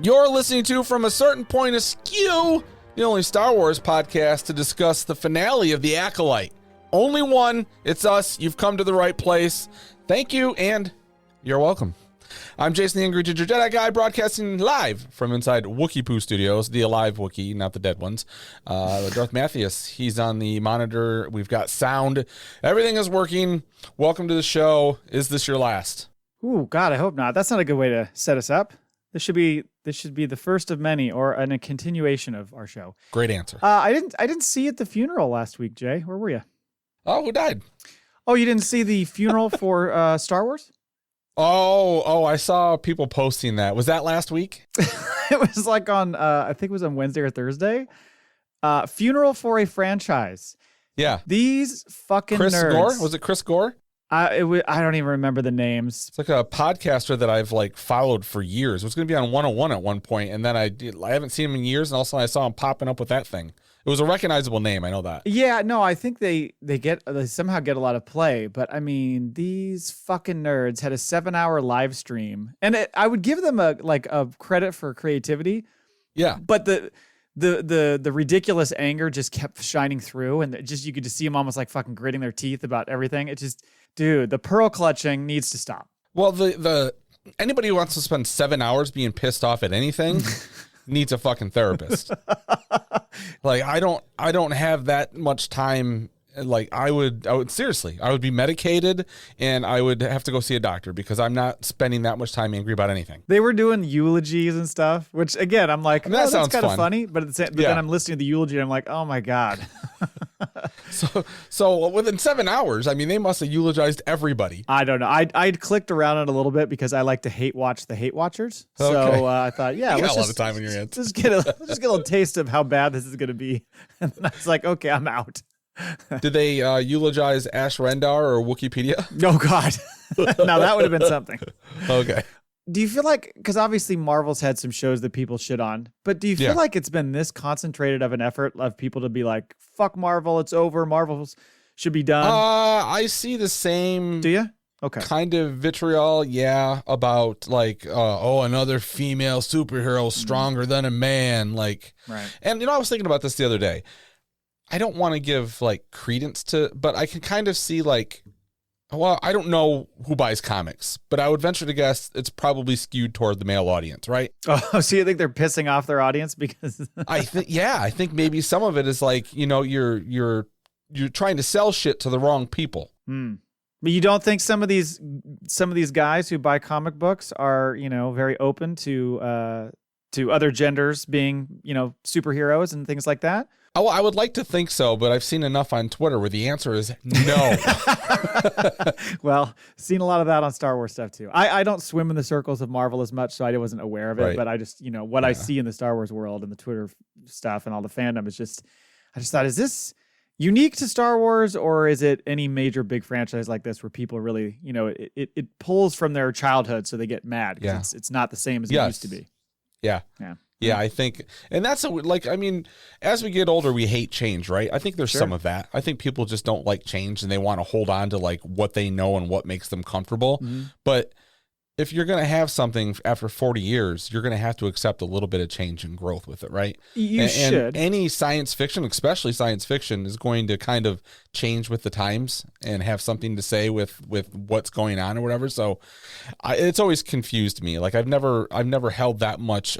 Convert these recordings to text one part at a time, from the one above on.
You're listening to From a Certain Point Askew, the only Star Wars podcast to discuss the finale of The Acolyte. Only one. It's us. You've come to the right place. Thank you, and you're welcome. I'm Jason the Angry Ginger Jedi Guy, broadcasting live from inside Wookiee Poo Studios, the alive Wookiee, not the dead ones. Darth Mathias, he's on the monitor. We've got sound. Everything is working. Welcome to the show. Is this your last? Ooh, God, I hope not. That's not a good way to set us up. This should be the first of many, or a continuation of our show. Great answer. I didn't see at the funeral last week, Jay. Where were you? Oh, who died? Oh, you didn't see the funeral for Star Wars? Oh, I saw people posting that. Was that last week? It was like on, I think it was on Wednesday or Thursday. Funeral for a franchise. Yeah. These fucking Chris nerds. Gore? Was it Chris Gore? I don't even remember the names. It's like a podcaster that I've followed for years. It was going to be on 101 at one point, and then I haven't seen him in years, and all of a sudden I saw him popping up with that thing. It was a recognizable name. I know that. Yeah, no, I think they somehow get a lot of play, but I mean, these fucking nerds had a 7-hour live stream, and I would give them a credit for creativity. Yeah, but the ridiculous anger just kept shining through, and you could just see them almost like fucking gritting their teeth about everything. It just, dude, the pearl clutching needs to stop. Well, the anybody who wants to spend 7 hours being pissed off at anything needs a fucking therapist. I don't have that much time. I would seriously, I would be medicated, and I would have to go see a doctor because I'm not spending that much time angry about anything. They were doing eulogies and stuff, which again, I'm like, that sounds kind of fun. Funny, but then I'm listening to the eulogy and I'm like, oh my God. So within 7 hours, I mean, they must have eulogized everybody. I don't know. I'd clicked around it a little bit because I like to hate watch the hate watchers. Okay. So I thought, yeah, you let's got a lot of time in your hands. Let's get a little taste of how bad this is going to be. And then I was like, okay, I'm out. Did they eulogize Ash Rendar or Wikipedia? Oh, God. Now that would have been something. Okay. Do you feel like, because obviously Marvel's had some shows that people shit on, but do you feel like it's been this concentrated of an effort of people to be like, fuck Marvel, it's over, Marvel should be done? I see the same. Do you? Okay. Kind of vitriol, about another female superhero stronger than a man. Right. And, I was thinking about this the other day. I don't want to give credence to, but I can kind of see I don't know who buys comics, but I would venture to guess it's probably skewed toward the male audience, right? Oh, so you think they're pissing off their audience because I think maybe some of it is you're trying to sell shit to the wrong people. But you don't think some of these guys who buy comic books are, very open to other genders being, superheroes and things like that? Oh, I would like to think so, but I've seen enough on Twitter where the answer is no. Well, seen a lot of that on Star Wars stuff too. I don't swim in the circles of Marvel as much, so I wasn't aware of it. Right. But I just, what I see in the Star Wars world and the Twitter stuff and all the fandom is just, I just thought, is this unique to Star Wars, or is it any major big franchise like this where people really, it pulls from their childhood, so they get mad because it's not the same as it used to be. Yeah, I think, and that's as we get older, we hate change, right? I think there's some of that. I think people just don't like change and they want to hold on to what they know and what makes them comfortable. Mm-hmm. But if you're going to have something after 40 years, you're going to have to accept a little bit of change and growth with it, right? You should. And any science fiction, especially science fiction, is going to kind of change with the times and have something to say with what's going on or whatever. So it's always confused me. I've never held that much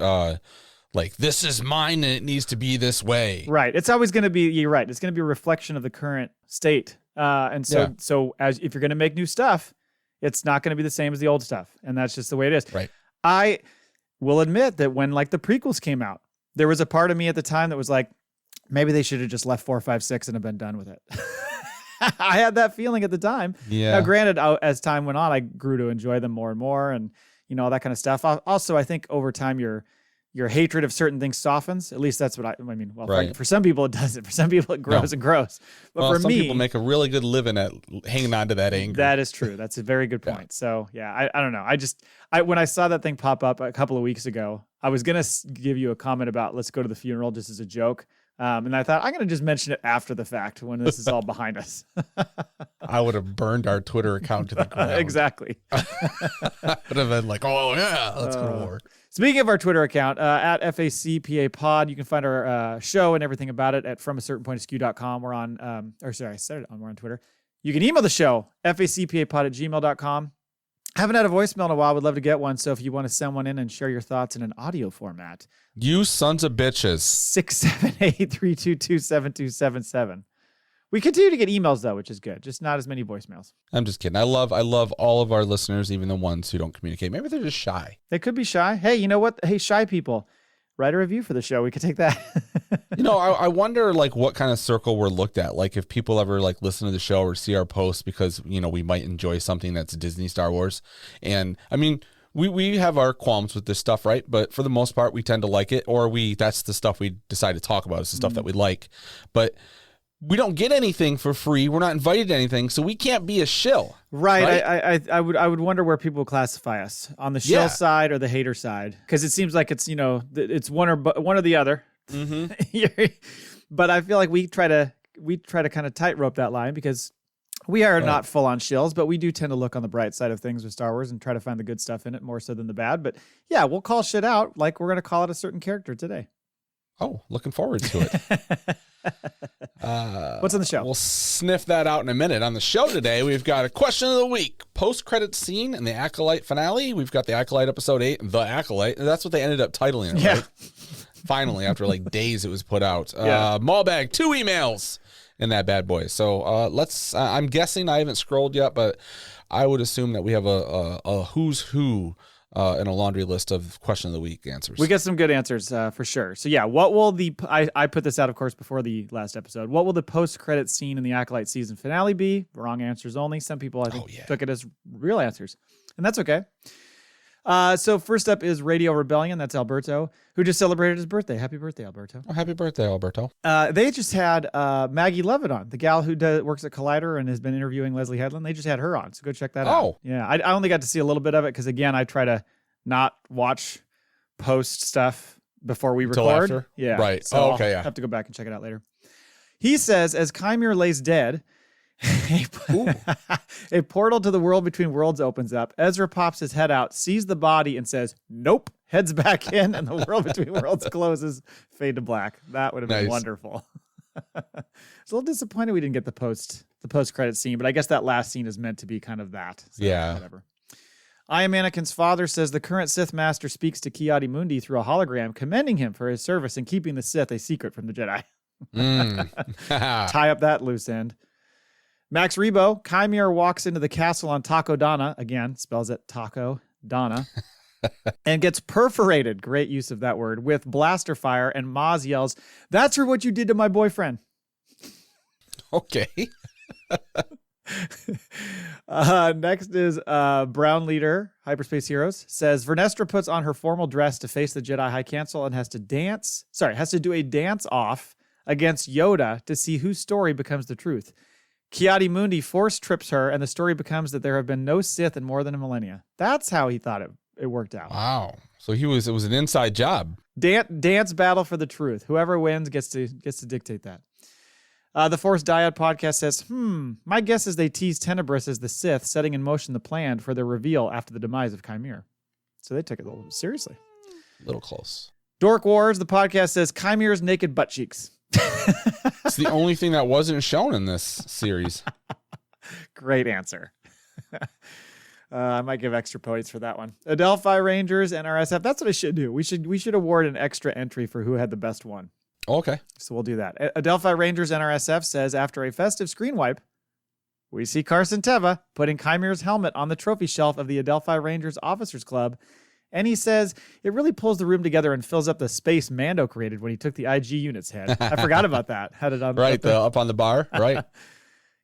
this is mine and it needs to be this way. Right. It's always going to be, you're right. It's going to be a reflection of the current state. So as if you're going to make new stuff, it's not going to be the same as the old stuff. And that's just the way it is. Right. I will admit that when the prequels came out, there was a part of me at the time that was like, maybe they should have just left 4, 5, 6 and have been done with it. I had that feeling at the time. Yeah. Now, granted, as time went on, I grew to enjoy them more and more and, all that kind of stuff. Also, I think over time, your hatred of certain things softens. At least that's what I mean. Well, right. For some people it doesn't. For some people it grows and grows. But for some me, people make a really good living at hanging on to that anger. That is true. That's a very good point. Yeah. So yeah, I don't know. When I saw that thing pop up a couple of weeks ago, I was going to give you a comment about let's go to the funeral just as a joke. And I thought I'm going to just mention it after the fact when this is all behind us. I would have burned our Twitter account to the ground. Exactly. I would have been like, oh yeah, let's go to war. Speaking of our Twitter account, at FACPA Pod, you can find our show and everything about it at FromACertainPointOfSkew.com. We're on, we're on Twitter. You can email the show, FACPAPod@gmail.com. Haven't had a voicemail in a while. Would love to get one. So if you want to send one in and share your thoughts in an audio format. You sons of bitches. 678-322-7277. We continue to get emails, though, which is good. Just not as many voicemails. I'm just kidding. I love all of our listeners, even the ones who don't communicate. Maybe they're just shy. They could be shy. Hey, you know what? Hey, shy people, write a review for the show. We could take that. I wonder like what kind of circle we're looked at. Like if people ever like listen to the show or see our posts because, we might enjoy something that's Disney Star Wars. And I mean, we have our qualms with this stuff, right? But for the most part, we tend to like it, or that's the stuff we decide to talk about. It's the stuff that we like. But we don't get anything for free. We're not invited to anything, so we can't be a shill. Right. I would wonder where people classify us, on the shill side or the hater side, because it seems like it's it's one or the other. Mm-hmm. But I feel like we try to kind of tightrope that line, because we are not full on shills, but we do tend to look on the bright side of things with Star Wars and try to find the good stuff in it more so than the bad. But yeah, we'll call shit out like we're gonna call it a certain character today. Oh, looking forward to it. What's on the show? We'll sniff that out in a minute. On the show today, we've got a question of the week, post-credit scene in the Acolyte finale. We've got the Acolyte episode 8, The Acolyte. That's what they ended up titling it, right? Finally, after like days it was put out. Maul Bag, 2 emails in that bad boy. So I'm guessing, I haven't scrolled yet, but I would assume that we have a who's who in a laundry list of question of the week answers. We get some good answers for sure. So yeah, what will I put this out, of course, before the last episode. What will the post-credit scene in the Acolyte season finale be? Wrong answers only. Some people, I think, took it as real answers, and that's okay. So first up is Radio Rebellion. That's Alberto, who just celebrated his birthday. Happy birthday, Alberto. Oh, happy birthday, Alberto. They just had Maggie Lovett on, the gal who works at Collider and has been interviewing Leslie Headland. They just had her on, so go check that out. Oh. Yeah, I only got to see a little bit of it because, again, I try to not watch post stuff before we record. After? Yeah. Right. So okay, I'll have to go back and check it out later. He says, as Chimere lays dead, a portal to the world between worlds opens up. Ezra pops his head out, sees the body, and says, nope, heads back in, and the world between worlds closes, fade to black. That would have been wonderful. It's a little disappointed we didn't get the post-credit scene, but I guess that last scene is meant to be kind of that. So whatever. I Am Anakin's father says the current Sith Master speaks to Ki-Adi-Mundi through a hologram, commending him for his service in keeping the Sith a secret from the Jedi. Tie up that loose end. Max Rebo, Chimere walks into the castle on Takodana, again, spells it Taco Donna, and gets perforated, great use of that word, with blaster fire, and Maz yells, "That's for what you did to my boyfriend." Okay. Next is Brown Leader, Hyperspace Heroes, says Vernestra puts on her formal dress to face the Jedi High Council and has to do a dance off against Yoda to see whose story becomes the truth. Ki-Adi-Mundi force trips her, and the story becomes that there have been no Sith in more than a millennia. That's how he thought it worked out. Wow. So it was an inside job. Dance battle for the truth. Whoever wins gets to dictate that. The Force Dyad podcast says, my guess is they tease Tenebrous as the Sith, setting in motion the plan for their reveal after the demise of Chimere. So they took it a little seriously. A little close. Dork Wars, the podcast says, Chimere's naked butt cheeks. It's the only thing that wasn't shown in this series. Great answer. I might give extra points for that one. Adelphi Rangers, NRSF. That's what I should do. We should award an extra entry for who had the best one. Okay. So we'll do that. Adelphi Rangers, NRSF says, after a festive screen wipe, we see Carson Teva putting Chimere's helmet on the trophy shelf of the Adelphi Rangers Officers Club. And he says it really pulls the room together and fills up the space Mando created when he took the IG unit's head. I forgot about that. Had it on up on the bar, right?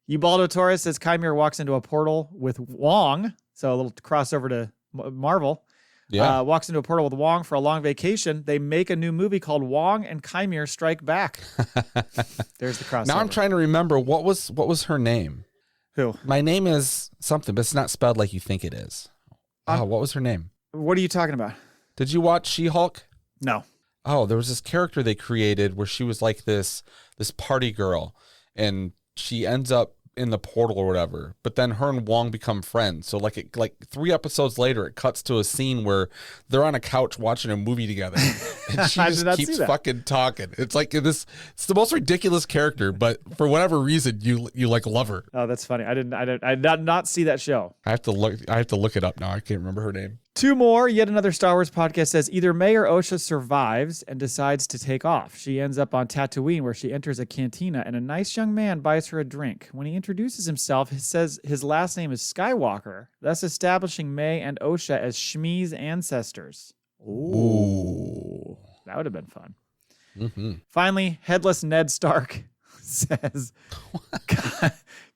Ubaldo Torres says Chimere walks into a portal with Wong. So a little crossover to Marvel. Yeah. Walks into a portal with Wong for a long vacation. They make a new movie called Wong and Chimere Strike Back. There's the crossover. Now I'm trying to remember what was her name. Who? My name is something, but it's not spelled like you think it is. What was her name? What are you talking about? Did you watch She-Hulk? No. Oh, there was this character they created where she was like this party girl, and she ends up in the portal or whatever, but then her and Wong become friends. So like 3 episodes later, it cuts to a scene where they're on a couch watching a movie together, and she just keeps fucking talking. It's like this. It's the most ridiculous character, but for whatever reason, you like love her. Oh, that's funny. I did not see that show. I have to look it up now. I can't remember her name. 2 more. Yet another Star Wars podcast says either May or Osha survives and decides to take off. She ends up on Tatooine, where she enters a cantina, and a nice young man buys her a drink. When he introduces himself, he says his last name is Skywalker, thus establishing May and Osha as Shmi's ancestors. Ooh. That would have been fun. Mm-hmm. Finally, Headless Ned Stark says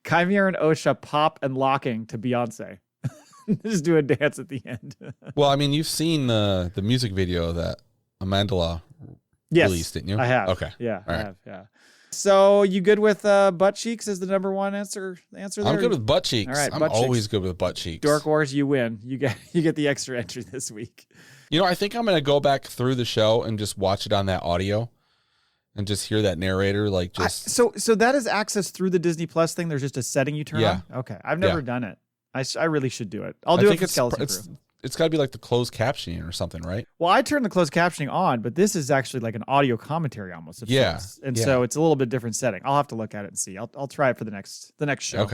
Chimera and Osha pop and locking to Beyonce. Just do a dance at the end. Well, I mean, you've seen the music video that Amandla released, didn't you? I have. Okay. Yeah, I have. Yeah. So you good with butt cheeks as the number one answer there? I'm good with butt cheeks. All right, I'm always good with butt cheeks. Dork Wars, you win. You get the extra entry this week. You know, I think I'm going to go back through the show and just watch it on that audio and just hear that narrator So that is access through the Disney Plus thing. There's just a setting you turn on? Okay. I've never done it. I really should do it. I'll do it for Skeleton Crew. It's got to be like the closed captioning or something, right? Well, I turned the closed captioning on, but this is actually like an audio commentary almost. Yeah. So it's a little bit different setting. I'll have to look at it and see. I'll try it for the next show.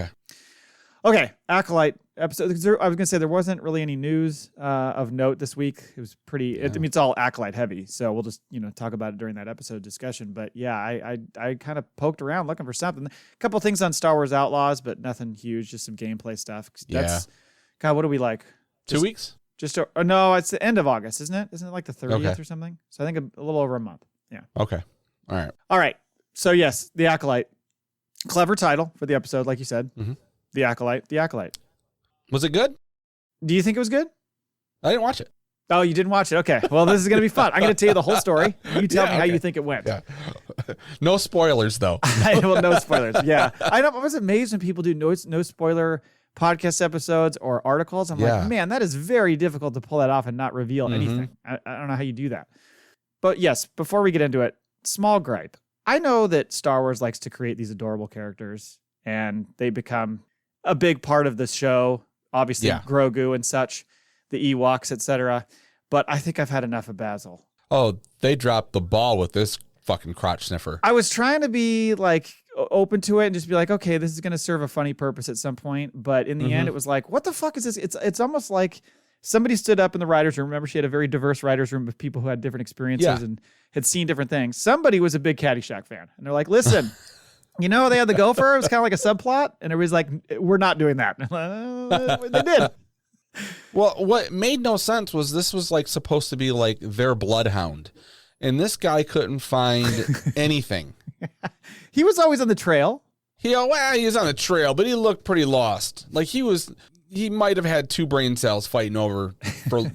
Okay. Acolyte episode. I was going to say there wasn't really any news of note this week. It was pretty, it's all Acolyte heavy. So we'll just, talk about it during that episode discussion. But yeah, I kind of poked around looking for something. A couple of things on Star Wars Outlaws, but nothing huge, just some gameplay stuff. God, what do we like? 2 weeks? No, it's the end of August, isn't it? Isn't it like the 30th or something? So I think a little over a month. Yeah. Okay. All right. So yes, The Acolyte. Clever title for the episode, like you said. Mm-hmm. The Acolyte. Was it good? Do you think it was good? I didn't watch it. Oh, you didn't watch it? Okay. Well, this is going to be fun. I'm going to tell you the whole story. You tell me how you think it went. Yeah. No spoilers, though. Well, no spoilers. Yeah. I was amazed when people do no spoiler podcast episodes or articles. I'm like, man, that is very difficult to pull that off and not reveal anything. I don't know how you do that. But yes, before we get into it, small gripe. I know that Star Wars likes to create these adorable characters, and they become a big part of the show. Obviously, Grogu and such, the Ewoks, etc. But I think I've had enough of Bazil. Oh, they dropped the ball with this fucking crotch sniffer. I was trying to be like open to it and just be like, okay, this is going to serve a funny purpose at some point. But in the end, it was like, what the fuck is this? It's almost like somebody stood up in the writer's room. Remember, she had a very diverse writer's room of people who had different experiences and had seen different things. Somebody was a big Caddyshack fan. And they're like, listen, they had the gopher. It was kind of like a subplot. And everybody's like, we're not doing that. They did. Well, what made no sense was this was like supposed to be like their bloodhound. And this guy couldn't find anything. He was always on the trail. He was on the trail, but he looked pretty lost. Like he might have had 2 brain cells fighting over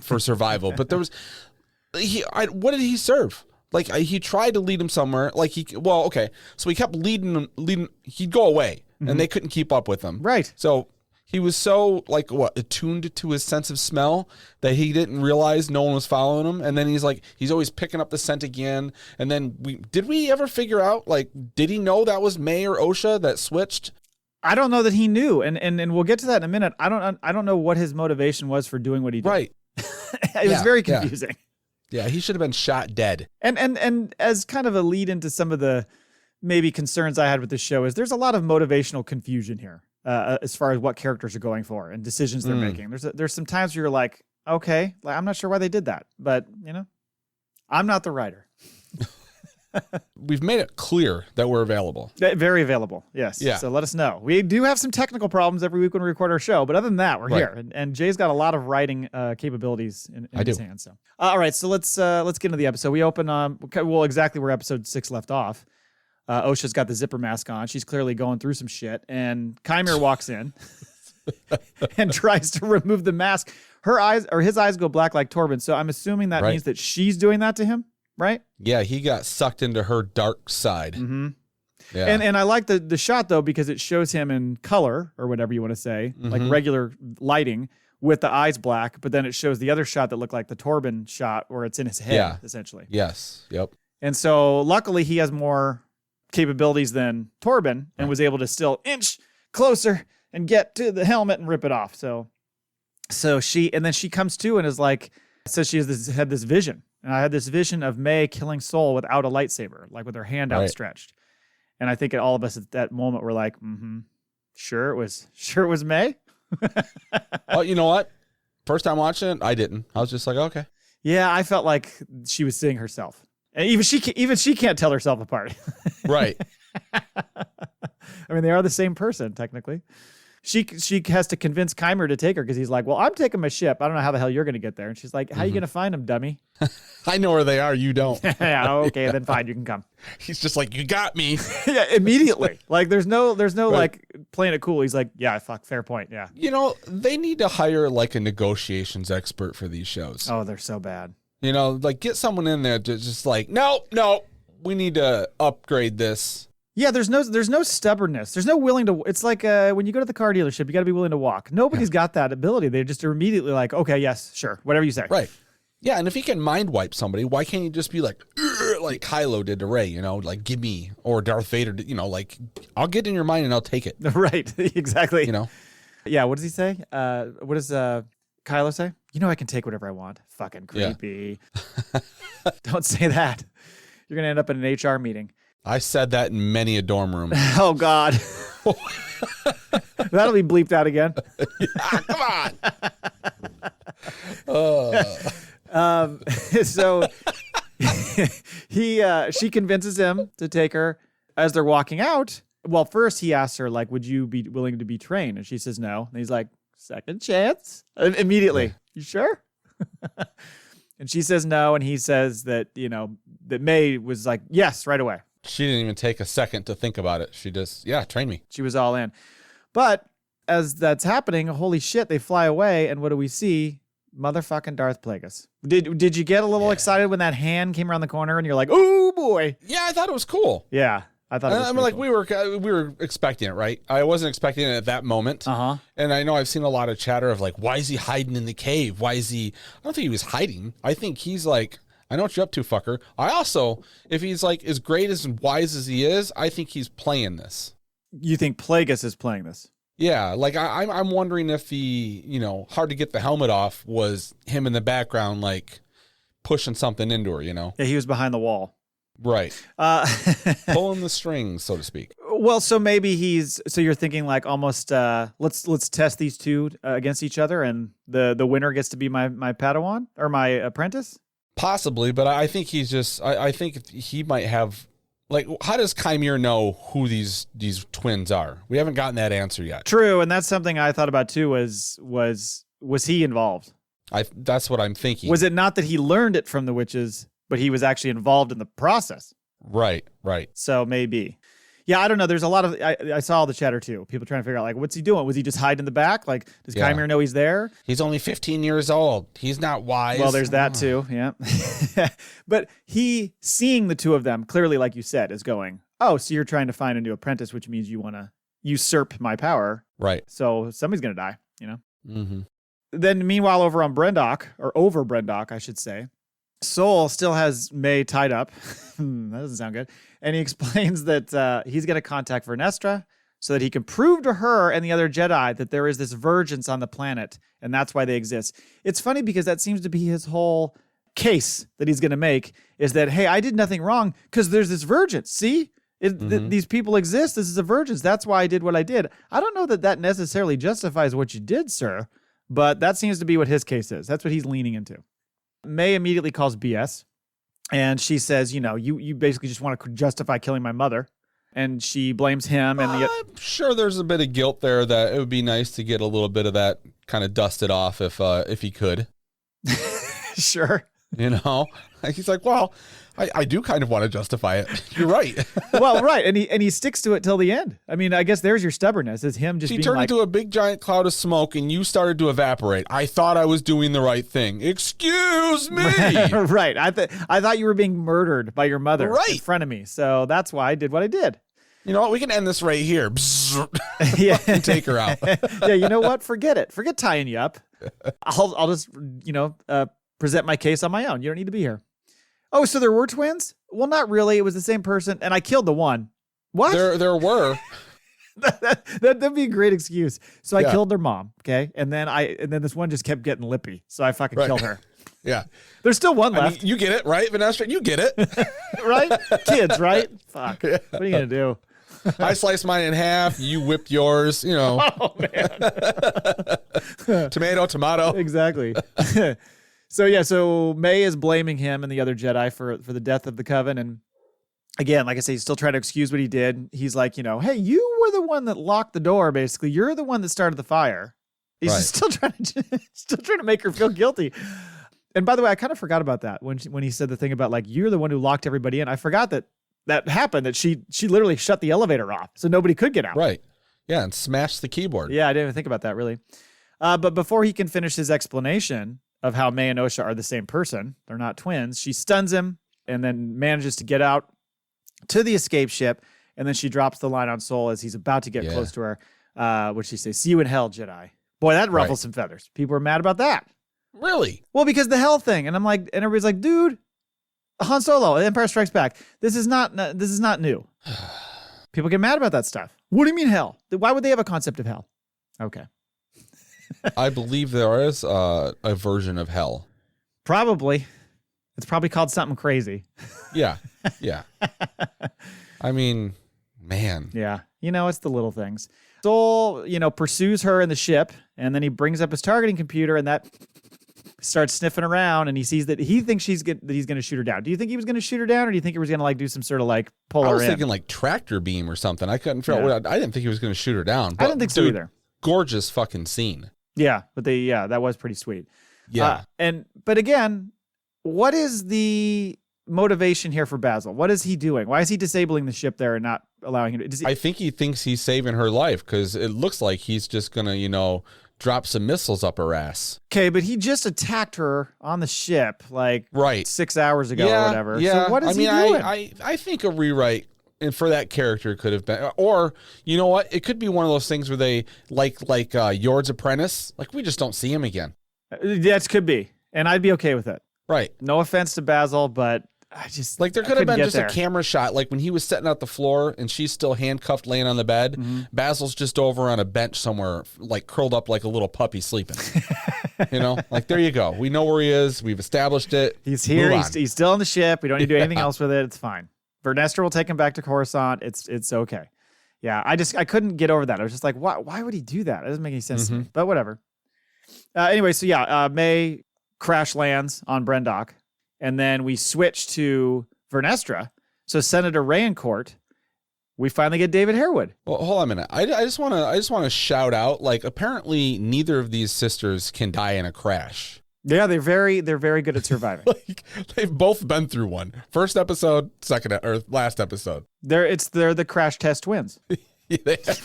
for survival. But what did he serve? Like he tried to lead him somewhere. So he kept leading. He'd go away, and they couldn't keep up with him. Right. So he was so attuned to his sense of smell that he didn't realize no one was following him. And then he's always picking up the scent again. And then did we ever figure out, did he know that was May or Osha that switched? I don't know that he knew. And we'll get to that in a minute. I don't know what his motivation was for doing what he did. Right. It was very confusing. Yeah, he should have been shot dead. And as kind of a lead into some of the maybe concerns I had with this show is there's a lot of motivational confusion here. As far as what characters are going for and decisions they're making. There's some times where you're like, okay, I'm not sure why they did that, but I'm not the writer. We've made it clear that we're available. Very available. Yes. Yeah. So let us know. We do have some technical problems every week when we record our show, but other than that, we're here. And Jay's got a lot of writing capabilities in his hands. So, all right. So let's get into the episode. We open exactly where episode 6 left off. Osha's got the zipper mask on. She's clearly going through some shit. And Chimera walks in and tries to remove the mask. His eyes go black like Torben. So I'm assuming that means that she's doing that to him, right? Yeah, he got sucked into her dark side. Mm-hmm. Yeah. And I like the shot, though, because it shows him in color, or whatever you want to say, like regular lighting with the eyes black. But then it shows the other shot that looked like the Torben shot where it's in his head, essentially. Yes. Yep. And so luckily he has more capabilities than Torben and was able to still inch closer and get to the helmet and rip it off. So she comes to and is like, says she had this vision. And I had this vision of May killing Soul without a lightsaber, like with her hand outstretched. And I think all of us at that moment were like, sure it was May. Well, you know what? First time watching it, I didn't. I was just like, okay. Yeah, I felt like she was seeing herself. And even she can't tell herself apart. Right. I mean, they are the same person, technically. She has to convince Keimer to take her because he's like, well, I'm taking my ship. I don't know how the hell you're going to get there. And she's like, how are you going to find them, dummy? I know where they are. You don't. Yeah, okay, then fine. You can come. He's just like, you got me. Yeah, immediately. Like, there's no right. like playing it cool. He's like, yeah, fuck, fair point. Yeah. You know, they need to hire like a negotiations expert for these shows. Oh, they're so bad. You know, like get someone in there to just like, no, we need to upgrade this. Yeah, there's no stubbornness. There's no willing to. It's like when you go to the car dealership, you got to be willing to walk. Nobody's got that ability. They just are immediately like, okay, yes, sure, whatever you say. Right. Yeah, and if he can mind wipe somebody, why can't he just be like Kylo did to Rey? You know, like give me, or Darth Vader. You know, like I'll get in your mind and I'll take it. Right. Exactly. You know. Yeah. What does he say? What does Kylo say? You know, I can take whatever I want. Fucking creepy. Yeah. Don't say that. You're gonna end up in an HR meeting. I said that in many a dorm room. Oh, God. That'll be bleeped out again. Yeah, come on. So she convinces him to take her. As they're walking out, well, first he asks her, like, would you be willing to be trained? And she says no. And he's like, second chance? Immediately. You sure? And she says no. And he says that, you know, that May was like, yes, right away. She didn't even take a second to think about it. She just, train me. She was all in. But as that's happening, holy shit, they fly away. And what do we see? Motherfucking Darth Plagueis. Did you get a little excited when that hand came around the corner and you're like, oh boy? Yeah, I thought it was cool. Yeah, I thought it was like cool. we were expecting it, right? I wasn't expecting it at that moment. Uh-huh. And I know I've seen a lot of chatter of like, why is he hiding in the cave? I don't think he was hiding. I think he's like, I know what you're up to, fucker. I also, if he's like as great as and wise as he is, I think he's playing this. You think Plagueis is playing this? Yeah, like I'm wondering if the, you know, hard to get the helmet off was him in the background, like pushing something into her, you know? Yeah, he was behind the wall. Right. Pulling the strings, so to speak. Well, so maybe so you're thinking like almost, let's test these two against each other and the winner gets to be my Padawan or my apprentice? Possibly, but I think he's just, I think he might have, like, how does Keimer know who these twins are? We haven't gotten that answer yet. True, and that's something I thought about too, was he involved? That's what I'm thinking. Was it not that he learned it from the witches, but he was actually involved in the process? Right. So maybe. Yeah, I don't know. There's a lot of, I saw all the chatter too. People trying to figure out, like, what's he doing? Was he just hiding in the back? Like, does Keimer know he's there? He's only 15 years old. He's not wise. Well, there's that too. Yeah. But he, seeing the two of them, clearly, like you said, is going, oh, so you're trying to find a new apprentice, which means you want to usurp my power. Right. So somebody's going to die, you know? Mm-hmm. Then meanwhile, over Brendok, I should say, Soul still has May tied up. That doesn't sound good. And he explains that he's going to contact Vernestra so that he can prove to her and the other Jedi that there is this vergence on the planet, and that's why they exist. It's funny because that seems to be his whole case that he's going to make, is that, hey, I did nothing wrong because there's this vergence. See? These people exist. This is a vergence. That's why I did what I did. I don't know that necessarily justifies what you did, sir, but that seems to be what his case is. That's what he's leaning into. May immediately calls BS, and she says, you know, you basically just want to justify killing my mother, and she blames him. And I'm sure there's a bit of guilt there that it would be nice to get a little bit of that kind of dusted off if he could. Sure. You know, he's like, well, I do kind of want to justify it. You're right. Well, right. And he sticks to it till the end. I mean, I guess there's your stubbornnness, is him just being like... He turned into a big giant cloud of smoke and you started to evaporate. I thought I was doing the right thing. Excuse me. Right. I thought you were being murdered by your mother in front of me. So that's why I did what I did. You know what? We can end this right here. Yeah. And take her out. Yeah, you know what? Forget it. Forget tying you up. I'll just, present my case on my own. You don't need to be here. Oh, so there were twins? Well, not really. It was the same person, and I killed the one. What? There were. That'd be a great excuse. So I Yeah. killed their mom, okay? And then this one just kept getting lippy. So I fucking killed her. Yeah. There's still one I left. mean, you get it, right, Vanessa? You get it. Right? Kids, right? Fuck. What are you going to do? I sliced mine in half. You whipped yours, Oh, man. tomato. Exactly. So May is blaming him and the other Jedi for the death of the Coven. And again, like I say, he's still trying to excuse what he did. He's like, hey, you were the one that locked the door, basically. You're the one that started the fire. He's Right. just still trying to make her feel guilty. And by the way, I kind of forgot about that when he said the thing about like, you're the one who locked everybody in. I forgot that happened, that she literally shut the elevator off so nobody could get out. Right. Yeah, and smashed the keyboard. Yeah, I didn't even think about that, really. But before he can finish his explanation of how May and Osha are the same person, they're not twins, she stuns him and then manages to get out to the escape ship, and then she drops the line on Sol as he's about to get close to her, which she says, "See you in hell, Jedi." Boy, that ruffles some feathers. People are mad about that. Really? Well, because the hell thing. And I'm like, and everybody's like, dude, Han Solo, Empire Strikes Back. This is not new. People get mad about that stuff. What do you mean hell? Why would they have a concept of hell? Okay. I believe there is a version of hell. Probably. It's probably called something crazy. Yeah. Yeah. I mean, man. Yeah. It's the little things. Sol, pursues her in the ship, and then he brings up his targeting computer, and that starts sniffing around, and he sees that he thinks that he's going to shoot her down. Do you think he was going to shoot her down, or do you think he was going to like do some sort of like pull her in? I was thinking like tractor beam or something. I couldn't figure out. I didn't think he was going to shoot her down. But I didn't think so either. Gorgeous fucking scene. Yeah, but that was pretty sweet. Yeah. But again, what is the motivation here for Bazil? What is he doing? Why is he disabling the ship there and not allowing him to? I think he thinks he's saving her life because it looks like he's just going to, drop some missiles up her ass. Okay, but he just attacked her on the ship like 6 hours ago or whatever. Yeah. So what is he doing? I think a rewrite and for that character could have been, or you know what? It could be one of those things where they like Yord's apprentice. Like we just don't see him again. That could be, and I'd be okay with it. Right. No offense to Bazil, but I just like there could have been just a camera shot, like when he was setting out the floor and she's still handcuffed, laying on the bed. Mm-hmm. Basil's just over on a bench somewhere, like curled up like a little puppy sleeping. Like there you go. We know where he is. We've established it. He's here. He's still on the ship. We don't need to do anything else with it. It's fine. Vernestra will take him back to Coruscant. It's okay. Yeah, I couldn't get over that. I was just like, why would he do that? It doesn't make any sense to me. But whatever. Anyway, so yeah, May crash lands on Brendok. And then we switch to Vernestra. So Senator Rayencourt, we finally get David Harewood. Well, hold on a minute. I just want to shout out, like, apparently neither of these sisters can die in a crash. Yeah, they're very good at surviving. Like they've both been through one. First episode, last episode. They're the crash test twins. Yes.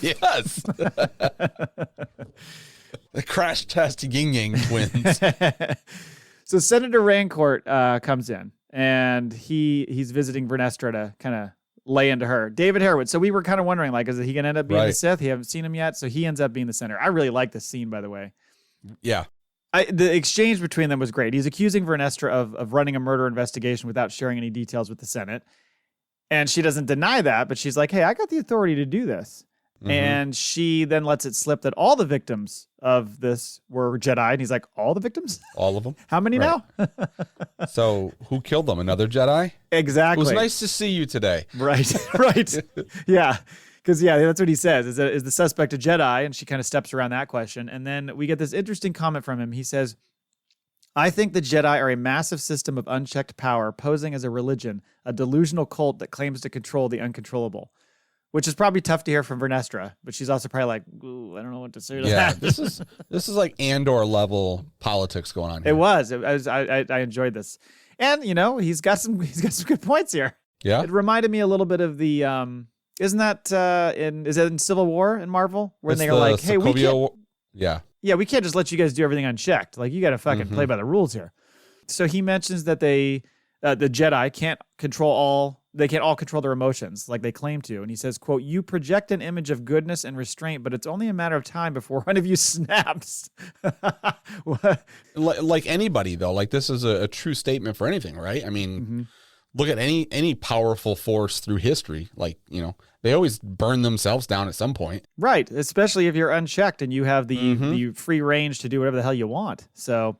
The crash test yin-yang twins. So Senator Rayencourt comes in, and he's visiting Vernestra to kind of lay into her. David Harewood. So we were kind of wondering, like, is he going to end up being the Sith? We haven't seen him yet, so he ends up being the center. I really like this scene, by the way. Yeah. The exchange between them was great. He's accusing Vernestra of running a murder investigation without sharing any details with the Senate. And she doesn't deny that, but she's like, hey, I got the authority to do this. Mm-hmm. And she then lets it slip that all the victims of this were Jedi. And he's like, all the victims? All of them. How many now? So who killed them? Another Jedi? Exactly. It was nice to see you today. Right. Yeah. Because, that's what he says. Is the suspect a Jedi? And she kind of steps around that question. And then we get this interesting comment from him. He says, I think the Jedi are a massive system of unchecked power posing as a religion, a delusional cult that claims to control the uncontrollable. Which is probably tough to hear from Vernestra, but she's also probably like, ooh, I don't know what to say to that. this is like Andor level politics going on here. It was. I enjoyed this. And, he's got some good points here. Yeah. It reminded me a little bit of the isn't that in Civil War in Marvel? When they are like, hey, we can't we can't just let you guys do everything unchecked. Like you gotta fucking play by the rules here. So he mentions that the Jedi can't all control their emotions like they claim to. And he says, quote, you project an image of goodness and restraint, but it's only a matter of time before one of you snaps. Like anybody, though, like this is a true statement for anything, right? I mean, look at any powerful force through history. Like, they always burn themselves down at some point. Right. Especially if you're unchecked and you have the free range to do whatever the hell you want. So,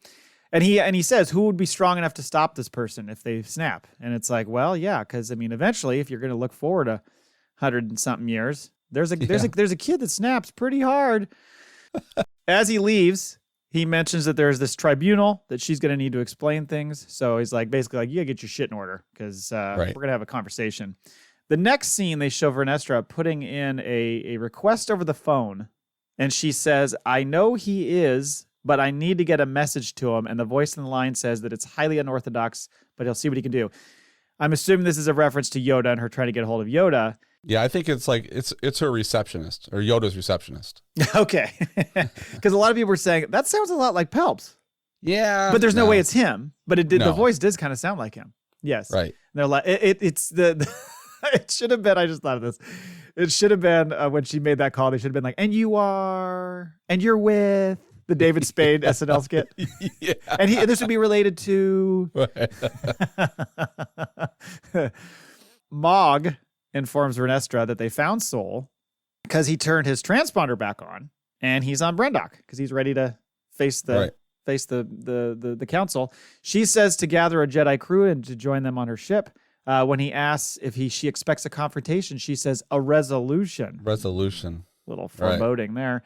and he says, who would be strong enough to stop this person if they snap? And it's like, well, yeah, because I mean, eventually, if you're going to look forward 100 and something years, there's a kid that snaps pretty hard. As he leaves, he mentions that there's this tribunal that she's going to need to explain things. So he's like, basically, like, you got to get your shit in order because we're going to have a conversation. The next scene, they show Vernestra putting in a request over the phone. And she says, I know he is, but I need to get a message to him. And the voice in the line says that it's highly unorthodox, but he'll see what he can do. I'm assuming this is a reference to Yoda and her trying to get a hold of Yoda. Yeah, I think it's like it's her receptionist or Yoda's receptionist. Okay. Because a lot of people were saying that sounds a lot like Pelps. Yeah. But there's no way it's him. But it did. The voice does kind of sound like him. Yes. Right. And they're like, it's the it should have been, I just thought of this. It should have been when she made that call, they should have been like, and you're with the David Spade SNL skit. Yeah. And this would be related to Mog informs Vernestra that they found Soul because he turned his transponder back on and he's on Brendock because he's ready to face the council. She says to gather a Jedi crew and to join them on her ship. When he asks if she expects a confrontation, she says a resolution. Little foreboding there.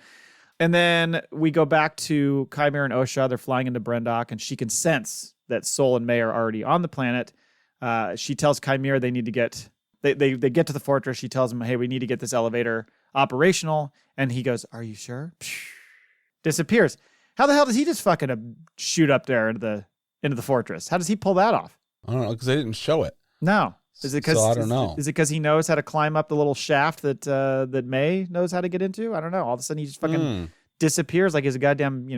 And then we go back to Chimera and Osha. They're flying into Brendock, and she can sense that Soul and May are already on the planet. She tells Chimera they need to get... They get to the fortress. She tells him, hey, we need to get this elevator operational. And he goes, are you sure? Disappears. How the hell does he just fucking shoot up there into the fortress? How does he pull that off? I don't know, because they didn't show it. No. Is it because I don't know. Is it because he knows how to climb up the little shaft that May knows how to get into? I don't know. All of a sudden he just fucking disappears like he's a goddamn,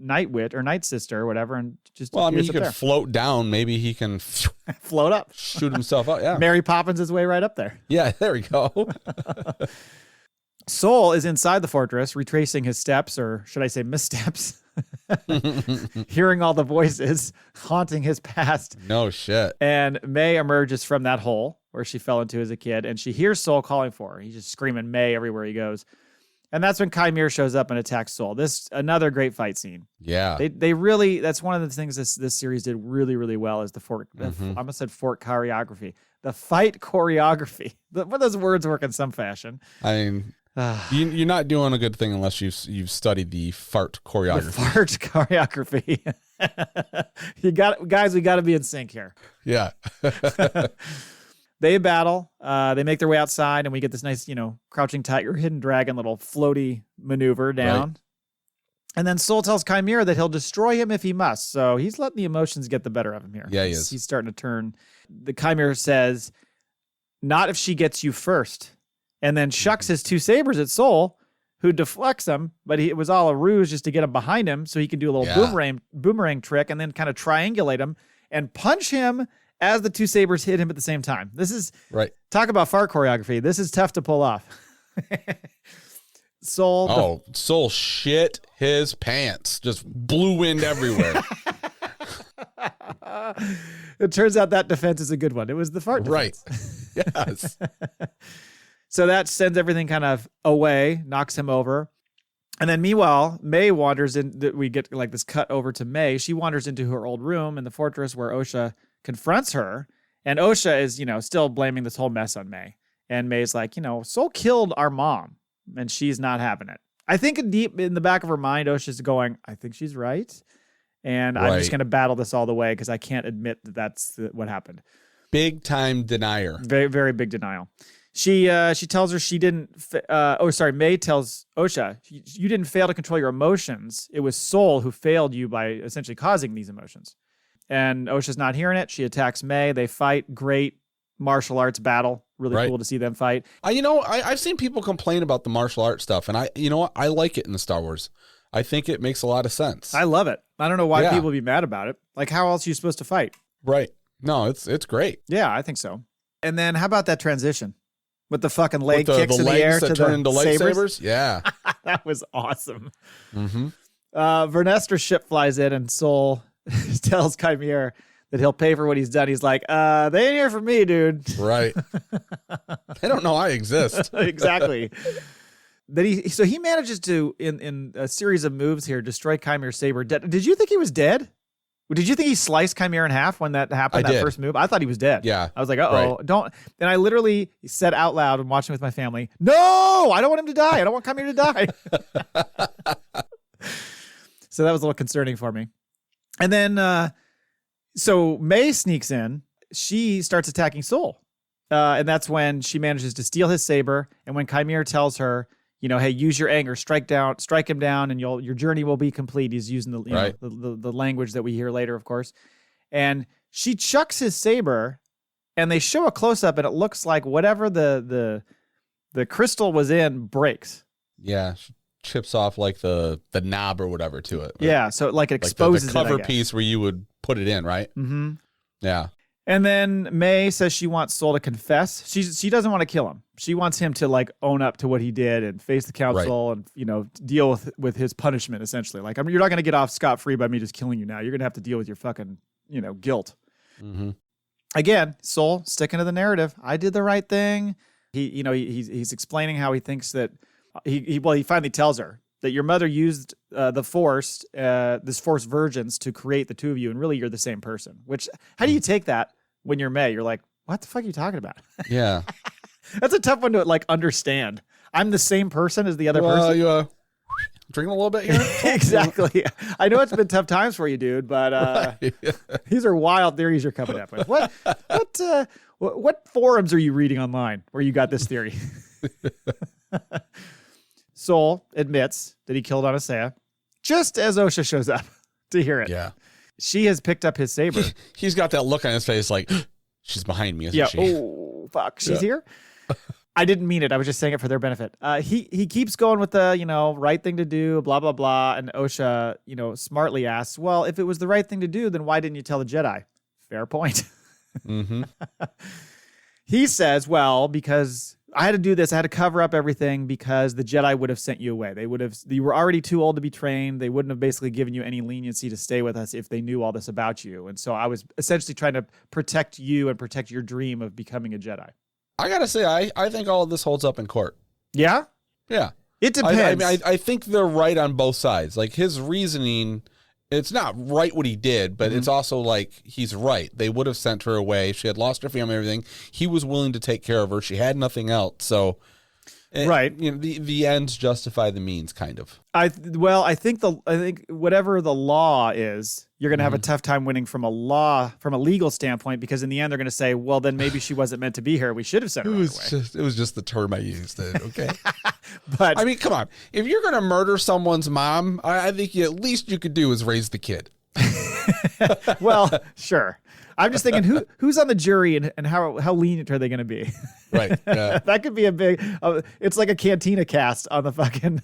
night wit or night sister or whatever, and just he can float down. Maybe he can float up, shoot himself up. Yeah, Mary Poppins his way right up there. Yeah, there we go. Soul is inside the fortress, retracing his steps, or should I say missteps, hearing all the voices haunting his past. No shit. And May emerges from that hole where she fell into as a kid, and she hears Soul calling for her. He's just screaming May everywhere he goes. And that's when Chimera shows up and attacks Soul. Another great fight scene. Yeah. They really, that's one of the things this series did really, really well is I almost said fort choreography. The fight choreography. But those words work in some fashion. I mean, you're not doing a good thing unless you've studied the fart choreography. The fart choreography. We got to be in sync here. Yeah. They battle. They make their way outside, and we get this nice, crouching tiger, hidden dragon, little floaty maneuver down. Right. And then Soul tells Chimera that he'll destroy him if he must. So he's letting the emotions get the better of him here. Yeah, he is. He's starting to turn. The Chimera says, "Not if she gets you first," and then shucks his two sabers at Soul, who deflects him. But it was all a ruse just to get him behind him, so he can do a little boomerang trick, and then kind of triangulate him and punch him as the two sabers hit him at the same time. This is right. Talk about fart choreography. This is tough to pull off. Soul shit his pants. Just blew wind everywhere. It turns out that defense is a good one. It was the fart defense. Right. Yes. So that sends everything kind of away, knocks him over. And then meanwhile, May wanders in. We get like this cut over to May. She wanders into her old room in the fortress where Osha confronts her, and Osha is, still blaming this whole mess on May. And May's like, Soul killed our mom, and she's not having it. I think deep in the back of her mind, Osha's going, I think she's right, and I'm just going to battle this all the way because I can't admit that that's what happened. Big time denier. Very, very big denial. She tells her she didn't. May tells Osha, you didn't fail to control your emotions. It was Soul who failed you by essentially causing these emotions. And Osha's not hearing it. She attacks May. They fight. Great martial arts battle. Really cool to see them fight. I've seen people complain about the martial arts stuff, and I like it in the Star Wars. I think it makes a lot of sense. I love it. I don't know why people would be mad about it. Like, how else are you supposed to fight? Right. No, it's great. Yeah, I think so. And then how about that transition with the fucking leg kicks in the air to turn into lightsabers? Yeah. That was awesome. Mm-hmm. Vernestra's ship flies in, and Soul tells Chimera that he'll pay for what he's done. He's like, they ain't here for me, dude. Right. They don't know I exist. Exactly. So he manages to, in a series of moves here, destroy Chimere's saber. Did you think he was dead? Did you think he sliced Chimera in half when that happened, that first move? I thought he was dead. Yeah. I was like, uh-oh, don't. And I literally said out loud and watching with my family, no, I don't want him to die. I don't want Chimera to die. So that was a little concerning for me. And then, so May sneaks in. She starts attacking Soul. And that's when she manages to steal his saber. And when Chimera tells her, hey, use your anger, strike him down, and your journey will be complete. He's using the language that we hear later, of course. And she chucks his saber, and they show a close up, and it looks like whatever the crystal was in breaks. Yeah, she chips off like the knob or whatever to it. Right? Yeah, so it exposes the cover it, piece where you would put it in, right? Mm-hmm. Yeah. And then May says she wants Soul to confess. She doesn't want to kill him. She wants him to own up to what he did and face the council and deal with his punishment essentially. You're not going to get off scot-free by me just killing you now. You're going to have to deal with your fucking guilt. Mm-hmm. Again, Soul sticking to the narrative. I did the right thing. He's explaining how he thinks that he finally tells her that your mother used this Force virgins to create the two of you, and really you're the same person. Which, how do you take that when you're May? You're like, what the fuck are you talking about? Yeah. That's a tough one to understand. I'm the same person as the other person. You drinking a little bit here? Exactly. I know it's been tough times for you, dude, but these are wild theories you're coming up with. What forums are you reading online where you got this theory? Soul admits that he killed Anastasia just as Osha shows up to hear it. Yeah. She has picked up his saber. He's got that look on his face like, she's behind me, isn't she? Oh, fuck. She's here? I didn't mean it. I was just saying it for their benefit. He keeps going with the, right thing to do, blah, blah, blah. And Osha, smartly asks, well, if it was the right thing to do, then why didn't you tell the Jedi? Fair point. Mm-hmm. He says, well, because I had to do this. I had to cover up everything because the Jedi would have sent you away. You were already too old to be trained. They wouldn't have basically given you any leniency to stay with us if they knew all this about you. And so I was essentially trying to protect you and protect your dream of becoming a Jedi. I got to say, I think all of this holds up in court. Yeah? Yeah. It depends. I think they're right on both sides. His reasoning, it's not right what he did, but it's also he's right. They would have sent her away. She had lost her family and everything. He was willing to take care of her. She had nothing else. So, right. The ends justify the means, kind of. I think whatever the law is, you're going to have a tough time winning from a legal standpoint, because in the end they're going to say, well, then maybe she wasn't meant to be here. We should have sent her away. It was just the term I used. Okay. But I mean, come on. If you're going to murder someone's mom, I think at least you could do is raise the kid. Well, sure. I'm just thinking who's on the jury and how lenient are they going to be? Right. Yeah. That could be a big. It's like a Cantina cast on the fucking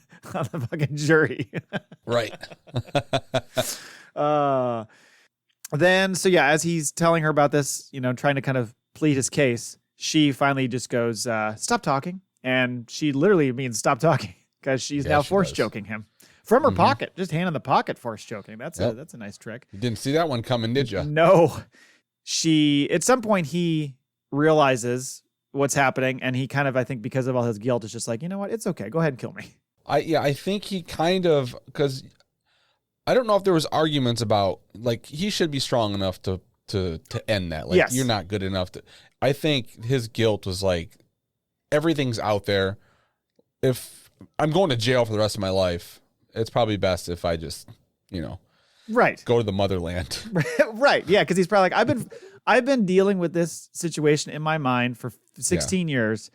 jury. Right. Then as he's telling her about this, trying to kind of plead his case, she finally just goes, "Stop talking," and she literally means stop talking because she's now force choking him from her pocket, just hand in the pocket, force choking. That's a nice trick. You didn't see that one coming, did you? No. At some point he realizes what's happening, and he kind of, I think because of all his guilt, is just like, you know what, it's okay, go ahead and kill me. I think he kind of, because I don't know if there was arguments about he should be strong enough to end that. Yes. You're not good enough to. I think his guilt was everything's out there. If I'm going to jail for the rest of my life, it's probably best if I just, right, go to the motherland. Right. Yeah. Because he's probably I've been dealing with this situation in my mind for 16 years.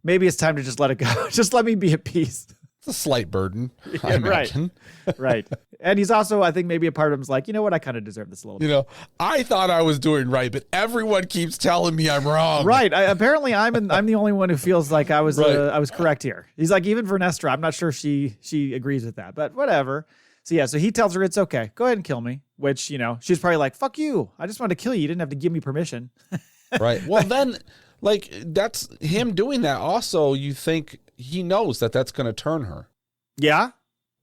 Maybe it's time to just let it go. Just let me be at peace. It's a slight burden, I imagine. Right. And he's also, I think maybe a part of him's like, you know what? I kind of deserve this a little bit. I thought I was doing right, but everyone keeps telling me I'm wrong. Right. Apparently I'm the only one who feels like I was correct here. He's like, even Vernestra, I'm not sure she agrees with that, but whatever. So he tells her it's okay. Go ahead and kill me, which, she's probably like, fuck you. I just wanted to kill you. You didn't have to give me permission. Right. Well, then that's him doing that. Also, you think he knows that that's going to turn her. Yeah.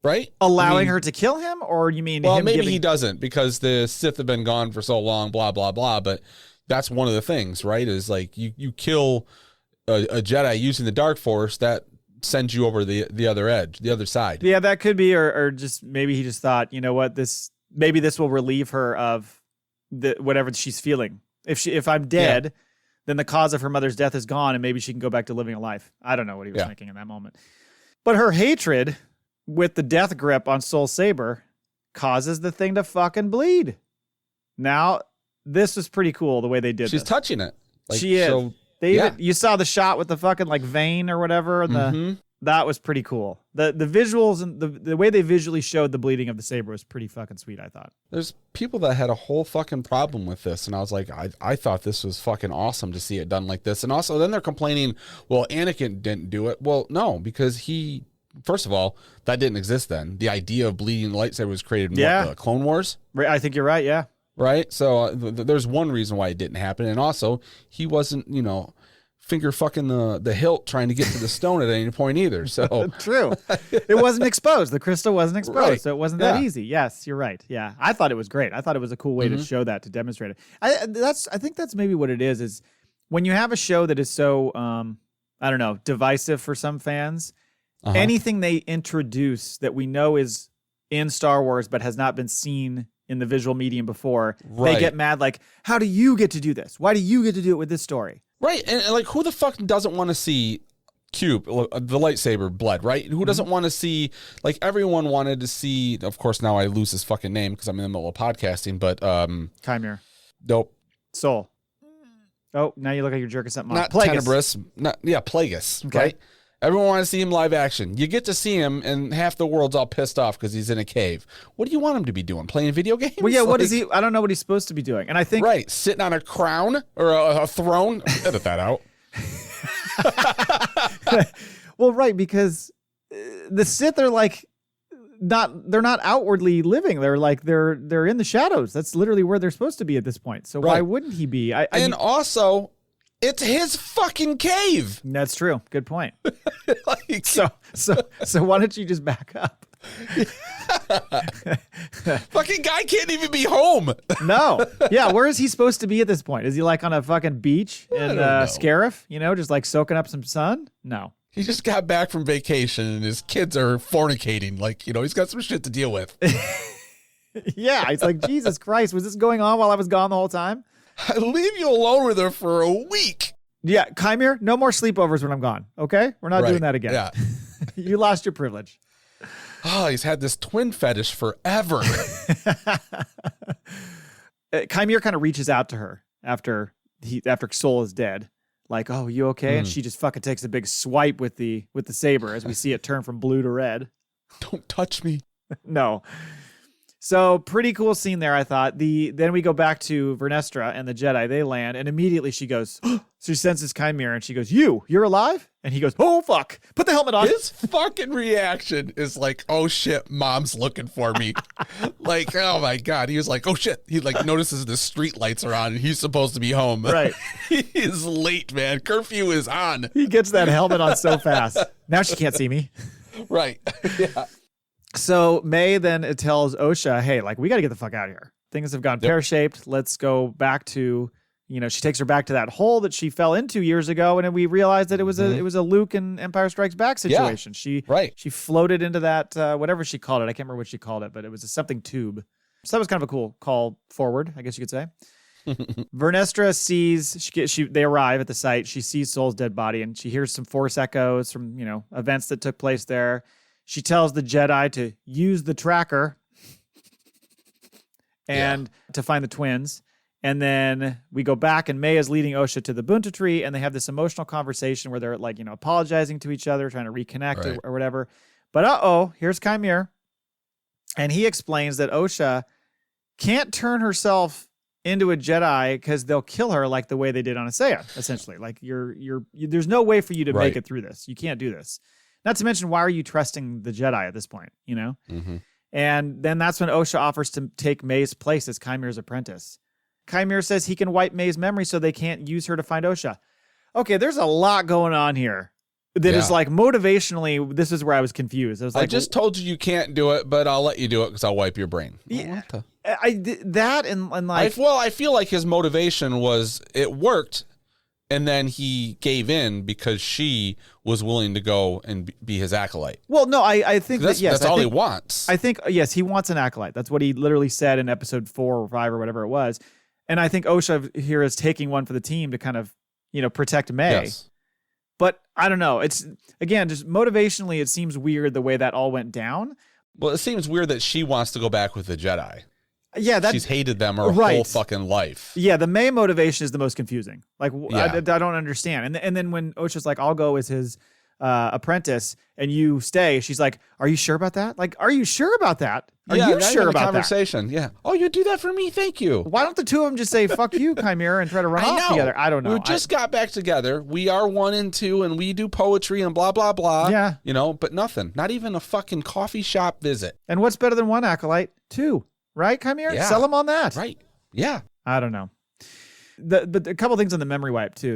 right? Allowing her to kill him, or you mean well, him maybe giving... he doesn't because the Sith have been gone for so long, blah, blah, blah. But that's one of the things, right? Is like you kill a Jedi using the Dark Force, that sends you over the other edge, the other side. Yeah, that could be, or just maybe he just thought, you know what, maybe this will relieve her of whatever she's feeling. If I'm dead, then the cause of her mother's death is gone, and maybe she can go back to living a life. I don't know what he was thinking in that moment. But her hatred with the death grip on Soul Saber causes the thing to fucking bleed. Now, this was pretty cool the way they did. She's touching it. Like, she is. So, you saw the shot with the fucking like vein or whatever, and that was pretty cool. The visuals and the way they visually showed the bleeding of the saber was pretty fucking sweet, I thought. There's people that had a whole fucking problem with this, and I was like, I thought this was fucking awesome to see it done like this. And also then they're complaining, well, Anakin didn't do it. Well, no, because first of all, that didn't exist then. The idea of bleeding the lightsaber was created in the Clone Wars. Right, I think you're right, yeah. Right? So there's one reason why it didn't happen. And also, he wasn't, finger fucking the hilt trying to get to the stone at any point either. So True. It wasn't exposed. The crystal wasn't exposed, right. So it wasn't that easy. Yes, you're right. Yeah. I thought it was great. I thought it was a cool way to show that, to demonstrate it. I think that's maybe what it is when you have a show that is so, I don't know, divisive for some fans, anything they introduce that we know is in Star Wars but has not been seen in the visual medium before, they get mad like, how do you get to do this? Why do you get to do it with this story? Right, and like, who the fuck doesn't want to see Cube, the lightsaber bled, right? Who doesn't want to see, like, everyone wanted to see, of course, now I lose his fucking name because I'm in the middle of podcasting, but... Chimera. Nope. Soul. Oh, now you look like you're jerking something off. Not Tenebrous. Plagueis, okay. Right? Everyone wanted to see him live action. You get to see him, and half the world's all pissed off because he's in a cave. What do you want him to be doing? Playing video games? Well, yeah, what is he? I don't know what he's supposed to be doing. And I think... Right, sitting on a crown or a throne. Edit that out. Well, right, because the Sith are like... they're not outwardly living. They're like, they're in the shadows. That's literally where they're supposed to be at this point. So why wouldn't he be? Also... it's his fucking cave. That's true. Good point. Like, so why don't you just back up? Fucking guy can't even be home. No. Yeah. Where is he supposed to be at this point? Is he like on a fucking beach in Scarif? Just like soaking up some sun? No. He just got back from vacation and his kids are fornicating. Like, he's got some shit to deal with. Yeah. It's like, Jesus Christ, was this going on while I was gone the whole time? I leave you alone with her for a week. Yeah, Chimera, no more sleepovers when I'm gone, okay? We're not doing that again. Yeah. You lost your privilege. Oh, he's had this twin fetish forever. Chimera kind of reaches out to her after Soul is dead. Like, oh, you okay? And she just fucking takes a big swipe with the saber as we see it turn from blue to red. Don't touch me. No. So pretty cool scene there, I thought. Then we go back to Vernestra and the Jedi. They land, and immediately she goes, so she senses Chimera, and she goes, you're alive? And he goes, oh, fuck, put the helmet on. His fucking reaction is like, oh, shit, mom's looking for me. Like, oh, my God. He was like, oh, shit. He, like, notices the street lights are on, and he's supposed to be home. Right. He is late, man. Curfew is on. He gets that helmet on so fast. Now she can't see me. Right. Yeah. So May then tells Osha, hey, like, we got to get the fuck out of here. Things have gone pear-shaped. Let's go back to, she takes her back to that hole that she fell into years ago. And then we realized that it was a Luke and Empire Strikes Back situation. Yeah. She floated into that, whatever she called it. I can't remember what she called it, but it was a something tube. So that was kind of a cool call forward, I guess you could say. Vernestra sees, they arrive at the site. She sees Soul's dead body and she hears some Force echoes from, events that took place there. She tells the Jedi to use the tracker and to find the twins. And then we go back and May is leading Osha to the Bunta tree and they have this emotional conversation where they're like, apologizing to each other, trying to reconnect or whatever. But here's Chimera. And he explains that Osha can't turn herself into a Jedi because they'll kill her like the way they did on Asaya, essentially. Like there's no way for you to make it through this. You can't do this. Not to mention, why are you trusting the Jedi at this point, Mm-hmm. And then that's when Osha offers to take May's place as Chimera's apprentice. Chimera says he can wipe May's memory so they can't use her to find Osha. Okay, there's a lot going on here. that is like motivationally, this is where I was confused. I was like, I just told you can't do it, but I'll let you do it because I'll wipe your brain. Yeah, I did that and like, I feel like his motivation was it worked, and then he gave in because she was willing to go and be his acolyte. Well, no, I think that's all he wants. I think, yes, he wants an acolyte. That's what he literally said in episode 4 or 5 or whatever it was. And I think Osha here is taking one for the team to kind of, protect May. Yes. But I don't know. It's, again, just motivationally, it seems weird the way that all went down. Well, it seems weird that she wants to go back with the Jedi. Yeah, she's hated them her whole fucking life. Yeah, the May motivation is the most confusing. Like, I don't understand. And then when Osha's like, I'll go as his apprentice and you stay, she's like, are you sure about that? Like, are you sure about that? Are you sure about conversation? Yeah. Oh, you do that for me? Thank you. Why don't the two of them just say, fuck you, Chimera, and try to run off together? I don't know. We just got back together. We are 1 and 2, and we do poetry and blah, blah, blah. Yeah. But nothing. Not even a fucking coffee shop visit. And what's better than 1 acolyte? 2. Right, Chimera? Yeah. Sell them on that. Right. Yeah. I don't know. But a couple things on the memory wipe, too.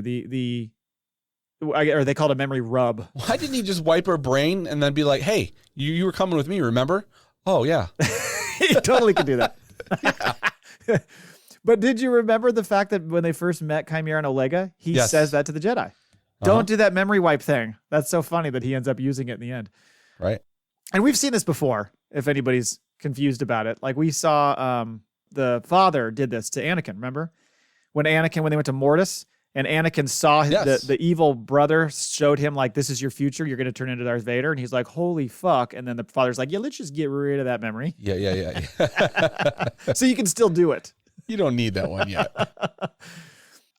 Or they called it a memory rub. Why didn't he just wipe her brain and then be like, hey, you were coming with me, remember? Oh, yeah. He totally could do that. But did you remember the fact that when they first met Chimera and Olega, he says that to the Jedi? Don't do that memory wipe thing. That's so funny that he ends up using it in the end. Right. And we've seen this before, if anybody's confused about it. Like we saw the father did this to Anakin, remember? When they went to Mortis and Anakin saw the evil brother showed him like, this is your future. You're going to turn into Darth Vader. And he's like, holy fuck. And then the father's like, yeah, let's just get rid of that memory. Yeah. So you can still do it. You don't need that one yet.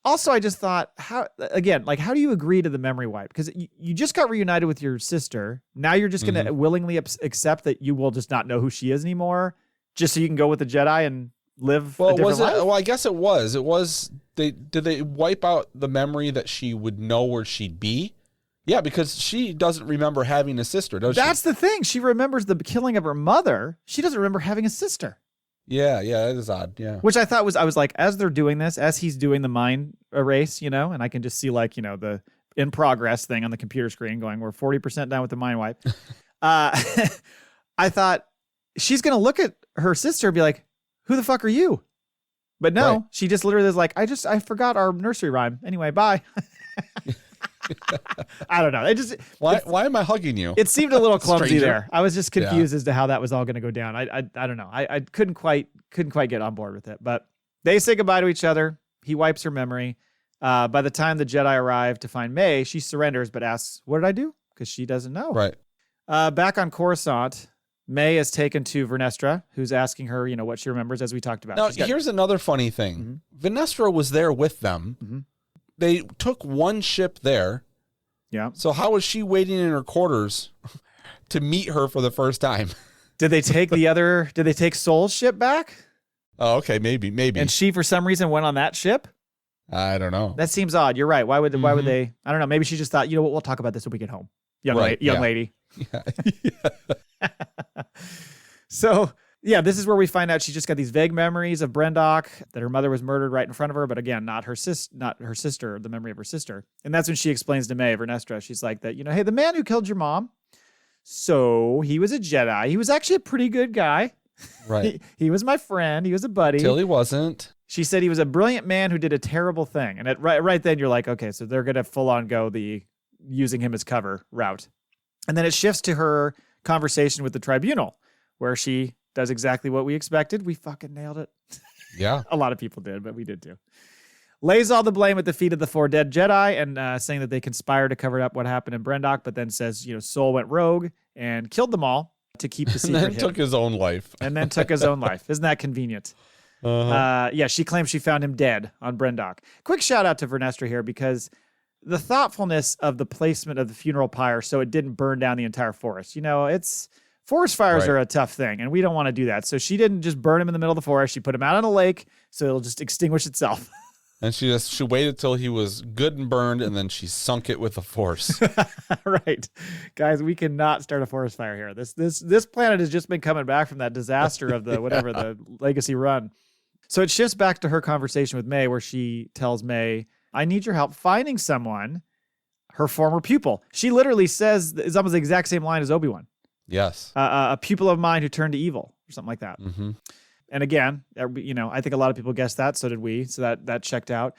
Also, I just thought, how do you agree to the memory wipe? Because you just got reunited with your sister. Now you're just going to willingly accept that you will just not know who she is anymore, just so you can go with the Jedi and live a different life? Well, I guess it was. It was. Did they wipe out the memory that she would know where she'd be? Yeah, because she doesn't remember having a sister, does she? That's the thing. She remembers the killing of her mother. She doesn't remember having a sister. Yeah, that is odd. Yeah. Which I thought I was like, as they're doing this, as he's doing the mind erase, and I can just see like, the in progress thing on the computer screen going, we're 40% done with the mind wipe. I thought she's going to look at her sister and be like, who the fuck are you? But no, she just literally is like, I forgot our nursery rhyme. Anyway, bye. I don't know. Why am I hugging you? It seemed a little clumsy there. I was just confused as to how that was all going to go down. I don't know. I couldn't quite get on board with it. But they say goodbye to each other. He wipes her memory. By the time the Jedi arrive to find May, she surrenders but asks, "What did I do?" Because she doesn't know. Right. Back on Coruscant, May is taken to Vernestra, who's asking her, what she remembers, as we talked about. Now, here's another funny thing. Vernestra was there with them. They took one ship there. Yeah. So how was she waiting in her quarters to meet her for the first time? Did they take Soul's ship back? Oh, okay. Maybe. And she, for some reason, went on that ship? I don't know. That seems odd. You're right. Why would they? I don't know. Maybe she just thought, what, we'll talk about this when we get home. Young lady. Yeah. So, yeah, this is where we find out she's just got these vague memories of Brendock, that her mother was murdered right in front of her, but again, not her sister, the memory of her sister. And that's when she explains to May, Vernestra, she's like that, hey, the man who killed your mom, so he was a Jedi. He was actually a pretty good guy. Right. He was my friend. He was a buddy. Till he wasn't. She said he was a brilliant man who did a terrible thing. And right then you're like, okay, so they're going to full on go the using him as cover route. And then it shifts to her conversation with the tribunal, where she does exactly what we expected. We fucking nailed it. Yeah. A lot of people did, but we did too. Lays all the blame at the feet of the 4 dead Jedi and saying that they conspired to cover up what happened in Brendock, but then says, Soul went rogue and killed them all to keep the secret and then took his own life. Isn't that convenient? Yeah, she claims she found him dead on Brendock. Quick shout out to Vernestra here, because the thoughtfulness of the placement of the funeral pyre so it didn't burn down the entire forest. Forest fires are a tough thing, and we don't want to do that. So she didn't just burn him in the middle of the forest. She put him out on a lake, so it'll just extinguish itself. And she waited till he was good and burned, and then she sunk it with the Force. Right. Guys, we cannot start a forest fire here. This planet has just been coming back from that disaster of the the Legacy run. So it shifts back to her conversation with May, where she tells May, I need your help finding someone. her former pupil. She literally says, it's almost the exact same line as Obi-Wan. Yes. A pupil of mine who turned to evil or something like that. Mm-hmm. And again, I think a lot of people guessed that. So did we. So that checked out.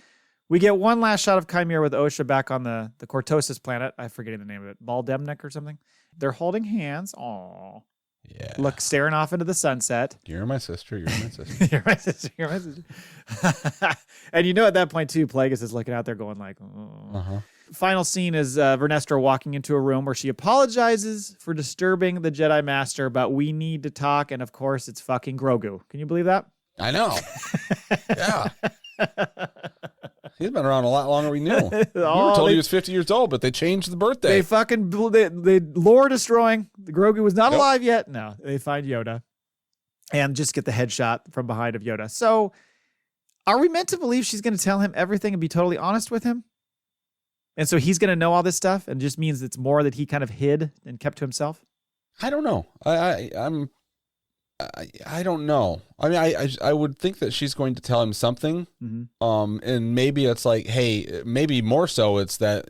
We get one last shot of Chimera with Osha back on the Cortosis planet. I'm forgetting the name of it. Baldemnik or something. They're holding hands. Aww. Yeah. Look, staring off into the sunset. You're my sister. You're my sister. You're my sister. You're my sister. And at that point, too, Plagueis is looking out there going like, oh. Uh-huh. Final scene is Vernestra walking into a room where she apologizes for disturbing the Jedi Master, but we need to talk. And of course, it's fucking Grogu. Can you believe that? I know. Yeah. He's been around a lot longer than we knew. We were told he was 50 years old, but they changed the birthday. They lore destroying. The Grogu was not alive yet. No, they find Yoda and just get the headshot from behind of Yoda. So are we meant to believe she's going to tell him everything and be totally honest with him? And so he's going to know all this stuff and just means it's more that he kind of hid and kept to himself? I don't know. I don't know. I mean, I would think that she's going to tell him something. Mm-hmm. And maybe it's like, hey, maybe more so it's that,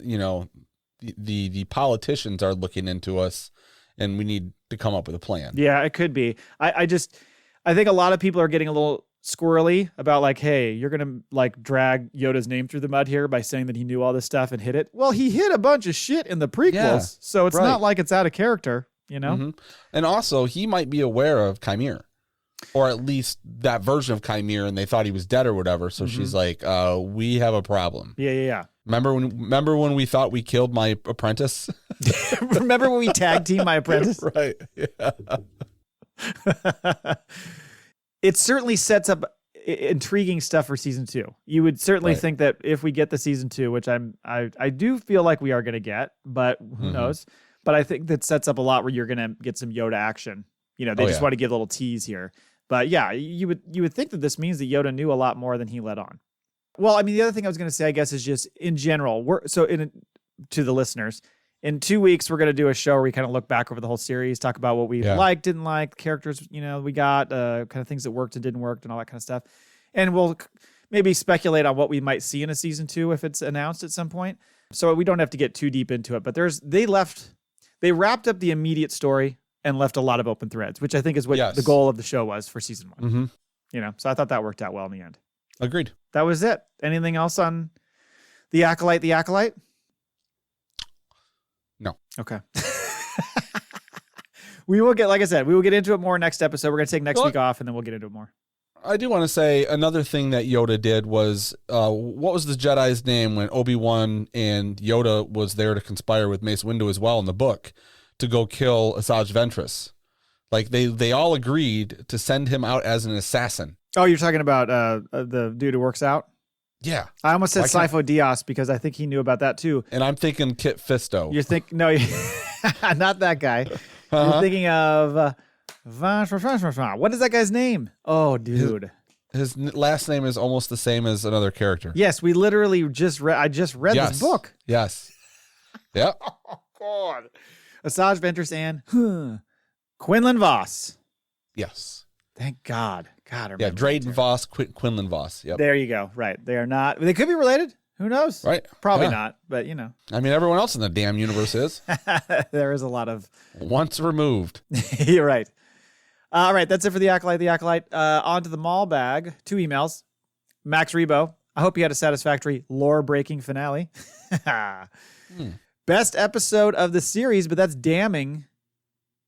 the politicians are looking into us and we need to come up with a plan. Yeah, it could be. I think a lot of people are getting a little squirrely about like, hey, you're going to like drag Yoda's name through the mud here by saying that he knew all this stuff and hid it. Well, he hid a bunch of shit in the prequels. So it's not like it's out of character. Mm-hmm. And also, he might be aware of Chimera, or at least that version of Chimera, and they thought he was dead or whatever. So she's like, "We have a problem." Yeah. Remember when we thought we killed my apprentice? Remember when we tag teamed my apprentice? Right. Yeah. It certainly sets up intriguing stuff for season 2. You would certainly think that if we get the season 2, which I do feel like we are going to get, but who knows? But I think that sets up a lot where you're going to get some Yoda action. They just want to give a little tease here. But yeah, you would think that this means that Yoda knew a lot more than he let on. Well, I mean, the other thing I was going to say, I guess, is just in general. To the listeners, in 2 weeks, we're going to do a show where we kind of look back over the whole series, talk about what we liked, didn't like, characters, we got, kind of things that worked and didn't work and all that kind of stuff. And we'll maybe speculate on what we might see in a season 2 if it's announced at some point. So we don't have to get too deep into it. But they wrapped up the immediate story and left a lot of open threads, which I think is what the goal of the show was for season 1. Mm-hmm. So I thought that worked out well in the end. Agreed. That was it. Anything else on the Acolyte? No. Okay. We will get into it more next episode. We're going to take next week off and then we'll get into it more. I do want to say another thing that Yoda did was, what was the Jedi's name when Obi-Wan and Yoda was there to conspire with Mace Windu as well in the book to go kill Asajj Ventress? Like they all agreed to send him out as an assassin. Oh, you're talking about the dude who works out? Yeah. I almost said Sifo Dyas because I think he knew about that too. And I'm thinking Kit Fisto. No, not that guy. You're thinking of... what is that guy's name? Oh, dude. His last name is almost the same as another character. Yes, we literally I just read this book. Yes. Yep. Oh, God. Asajj Ventress and Quinlan Vos. Yes. Thank God. God, I remember. Yeah, Drayden Voss, Quinlan Voss. Yep. There you go. Right. They are not. They could be related. Who knows? Right. Probably not, but I mean, everyone else in the damn universe is. There is a lot of... Once removed. You're right. All right, that's it for the Acolyte. On to the Maul Bag. 2 emails. Max Rebo. I hope you had a satisfactory lore-breaking finale. Best episode of the series, but that's damning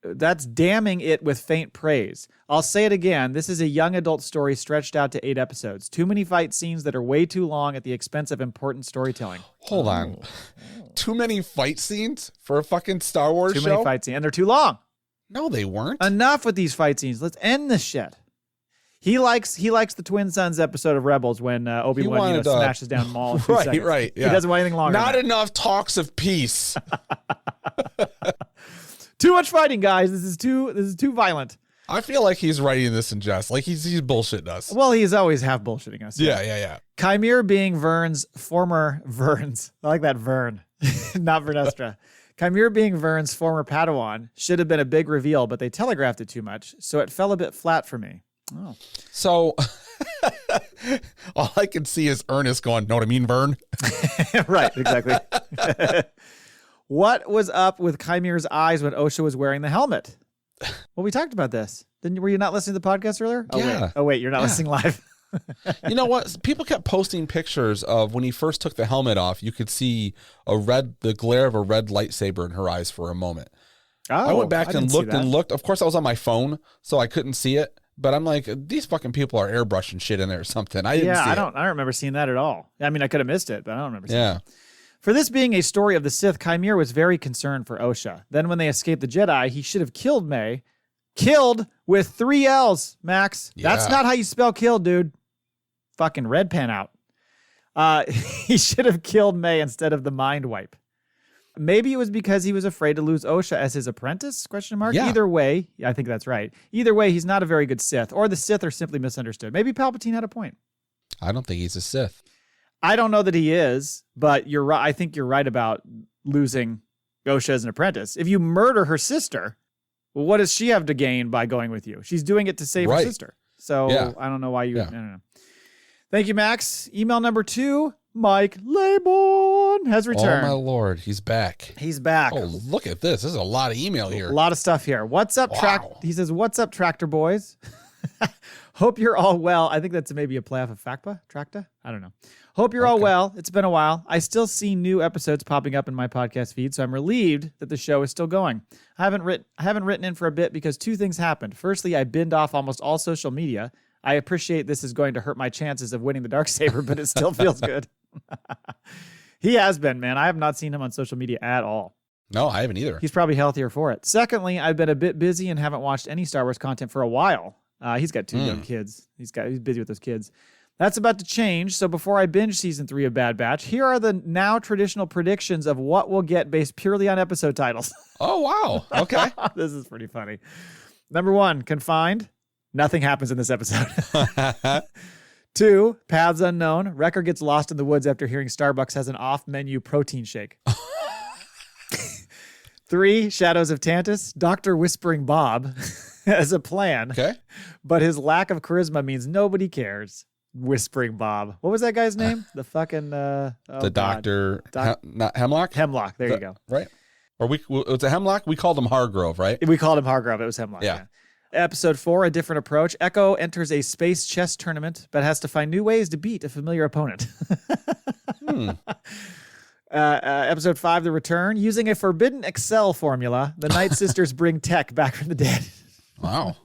it with faint praise. I'll say it again. This is a young adult story stretched out to 8 episodes. Too many fight scenes that are way too long at the expense of important storytelling. Hold on. Too many fight scenes for a fucking Star Wars show? Too many fight scenes, and they're too long. No, they weren't. Enough with these fight scenes. Let's end this shit. He likes the Twin Sons episode of Rebels when Obi-Wan smashes down Maul in 2 seconds. Right. Yeah. He doesn't want anything longer. Not enough talks of peace. Too much fighting, guys. This is too violent. I feel like he's writing this in jest. Like he's bullshitting us. Well, he's always half bullshitting us. Yeah. Chimera being Vern's former Verns. I like that Vern, not Vernestra. Chimera being Vern's former Padawan should have been a big reveal, but they telegraphed it too much, so it fell a bit flat for me. Oh. So all I can see is Ernest going, know what I mean, Vern? Right, exactly. What was up with Chimere's eyes when Osha was wearing the helmet? Well, we talked about this. Were you not listening to the podcast earlier? Yeah. Oh, wait, you're not listening live. You know what? People kept posting pictures of when he first took the helmet off. You could see the glare of a red lightsaber in her eyes for a moment. Oh, I went back and looked and looked. Of course, I was on my phone, so I couldn't see it. But I'm like, these fucking people are airbrushing shit in there or something. I didn't see it. I don't remember seeing that at all. I mean, I could have missed it, but I don't remember seeing it. For this being a story of the Sith, Chimere was very concerned for Osha. Then when they escaped the Jedi, he should have killed May. Killed with 3 L's, Max. Yeah. That's not how you spell killed, dude. Fucking red pen out. He should have killed May instead of the mind wipe. Maybe it was because he was afraid to lose Osha as his apprentice? ? Yeah. Either way, I think that's right. Either way, he's not a very good Sith, or the Sith are simply misunderstood. Maybe Palpatine had a point. I don't think he's a Sith. I don't know that he is, but you're right. I think you're right about losing Osha as an apprentice. If you murder her sister, well, what does she have to gain by going with you? She's doing it to save her sister. So I don't know why you. Yeah. I don't know. Thank you, Max. Email number 2, Mike Laborn has returned. Oh, my Lord. He's back. He's back. Oh, look at this. This is a lot of email here. A lot of stuff here. What's up, He says, what's up, Tractor Boys? Hope you're all well. I think that's maybe a play off of FACPA? Tracta? I don't know. Hope you're all well. It's been a while. I still see new episodes popping up in my podcast feed, so I'm relieved that the show is still going. I haven't written in for a bit because 2 things happened. Firstly, I binned off almost all social media. I appreciate this is going to hurt my chances of winning the Darksaber, but it still feels good. He has been, man. I have not seen him on social media at all. No, I haven't either. He's probably healthier for it. Secondly, I've been a bit busy and haven't watched any Star Wars content for a while. He's got 2 young kids. He's busy with those kids. That's about to change. So before I binge season 3 of Bad Batch, here are the now traditional predictions of what we'll get based purely on episode titles. Oh, wow. Okay. This is pretty funny. Number 1, Confined. Nothing happens in this episode. 2, Paths Unknown. Wrecker gets lost in the woods after hearing Starbucks has an off-menu protein shake. 3, Shadows of Tantus. Dr. Whispering Bob has a plan. Okay. But his lack of charisma means nobody cares. Whispering Bob. What was that guy's name? The fucking... the doctor... not Hemlock? Hemlock. There you go. Right. Or it's a Hemlock? We called him Hargrove, right? We called him Hargrove. It was Hemlock. Yeah. Episode 4, A Different Approach. Echo enters a space chess tournament, but has to find new ways to beat a familiar opponent. Episode 5, The Return. Using a forbidden Excel formula, the Night Sisters bring Tech back from the dead. Wow.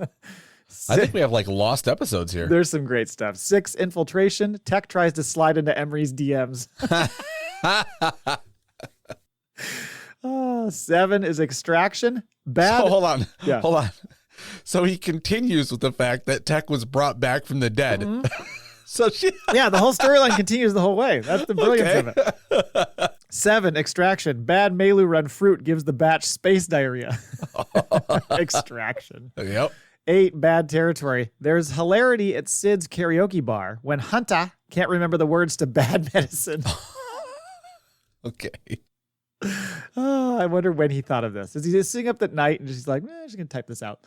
I think we have like lost episodes here. There's some great stuff. 6, Infiltration. Tech tries to slide into Emery's DMs. 7 is Extraction. Bad. So hold on. So he continues with the fact that Tech was brought back from the dead. Mm-hmm. So the whole storyline continues the whole way. That's the brilliance of it. 7, Extraction. Bad Melu run fruit gives the batch space diarrhea. Extraction. Yep. 8, Bad Territory. There's hilarity at Sid's karaoke bar when Hunter can't remember the words to Bad Medicine. Okay. I wonder when he thought of this. Is he just sitting up at night and just like, I'm just going to type this out.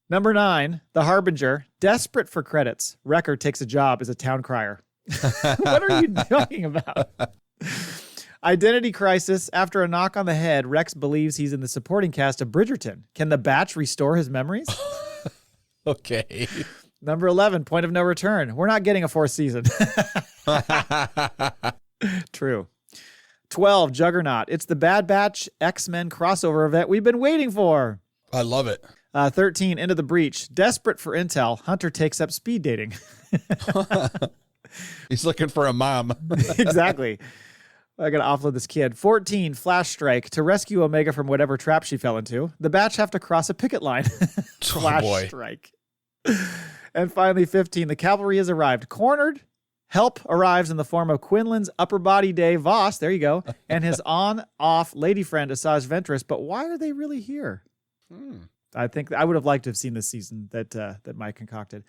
Number 9, The Harbinger. Desperate for credits, Wrecker takes a job as a town crier. What are you talking about? Identity Crisis. After a knock on the head, Rex believes he's in the supporting cast of Bridgerton. Can the Batch restore his memories? Okay. Number 11, Point of No Return. We're not getting a 4th season. True. 12, Juggernaut. It's the Bad Batch X-Men crossover event we've been waiting for. I love it. 13, Into the Breach. Desperate for intel, Hunter takes up speed dating. He's looking for a mom. Exactly. I got to offload this kid. 14, Flash Strike. To rescue Omega from whatever trap she fell into, the Batch have to cross a picket line. Flash Strike. And finally, 15, the cavalry has arrived. Cornered. Help arrives in the form of Quinlan's upper body Dave Voss, there you go, and his on-off lady friend Asajj Ventress. But why are they really here? I think I would have liked to have seen this season that Mike concocted.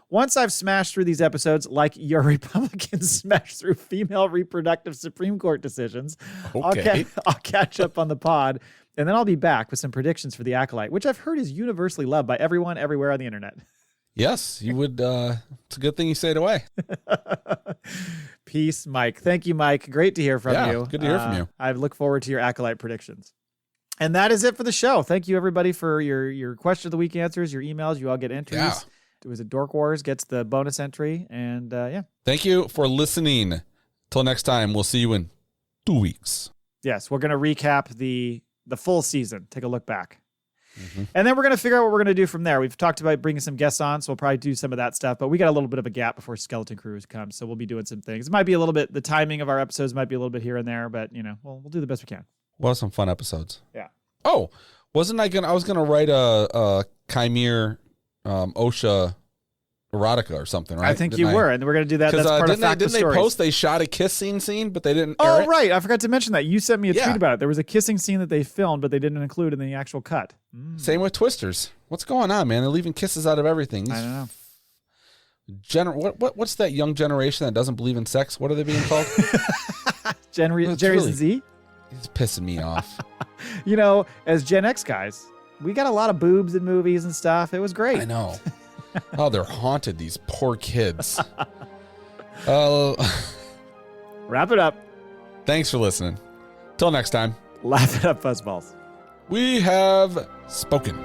Once I've smashed through these episodes, like your Republicans smashed through female reproductive Supreme Court decisions, okay. I'll catch up on the pod, and then I'll be back with some predictions for the Acolyte, which I've heard is universally loved by everyone everywhere on the internet. Yes, you would. It's a good thing you say it away. Peace, Mike. Thank you, Mike. Great to hear from you. Good to hear from you. I look forward to your Acolyte predictions. And that is it for the show. Thank you, everybody, for your question of the week answers, your emails. You all get entries. Yeah. It was a Dork Wars gets the bonus entry. And yeah. Thank you for listening. Till next time, we'll see you in 2 weeks. Yes, we're going to recap the full season. Take a look back. Mm-hmm. And then we're going to figure out what we're going to do from there. We've talked about bringing some guests on, so we'll probably do some of that stuff. But we got a little bit of a gap before Skeleton Crews comes, so we'll be doing some things. It might be a little bit, the timing of our episodes might be a little bit here and there, but, we'll do the best we can. Well, some fun episodes. Yeah. Oh, I was going to write a Chimere OSHA erotica or something, right? I think you were, and we're going to do that. That's part of Fact didn't they post they shot a kissing scene, but they didn't air it? Right. I forgot to mention that. You sent me a tweet about it. There was a kissing scene that they filmed, but they didn't include in the actual cut. Same with Twisters. What's going on, man? They're leaving kisses out of everything. I don't know. What's that young generation that doesn't believe in sex? What are they being called? Generation Z? He's pissing me off. As Gen X guys, we got a lot of boobs in movies and stuff. It was great. I know. Oh, they're haunted, these poor kids. Wrap it up. Thanks for listening. Till next time. Laugh it up, fuzzballs. We have spoken.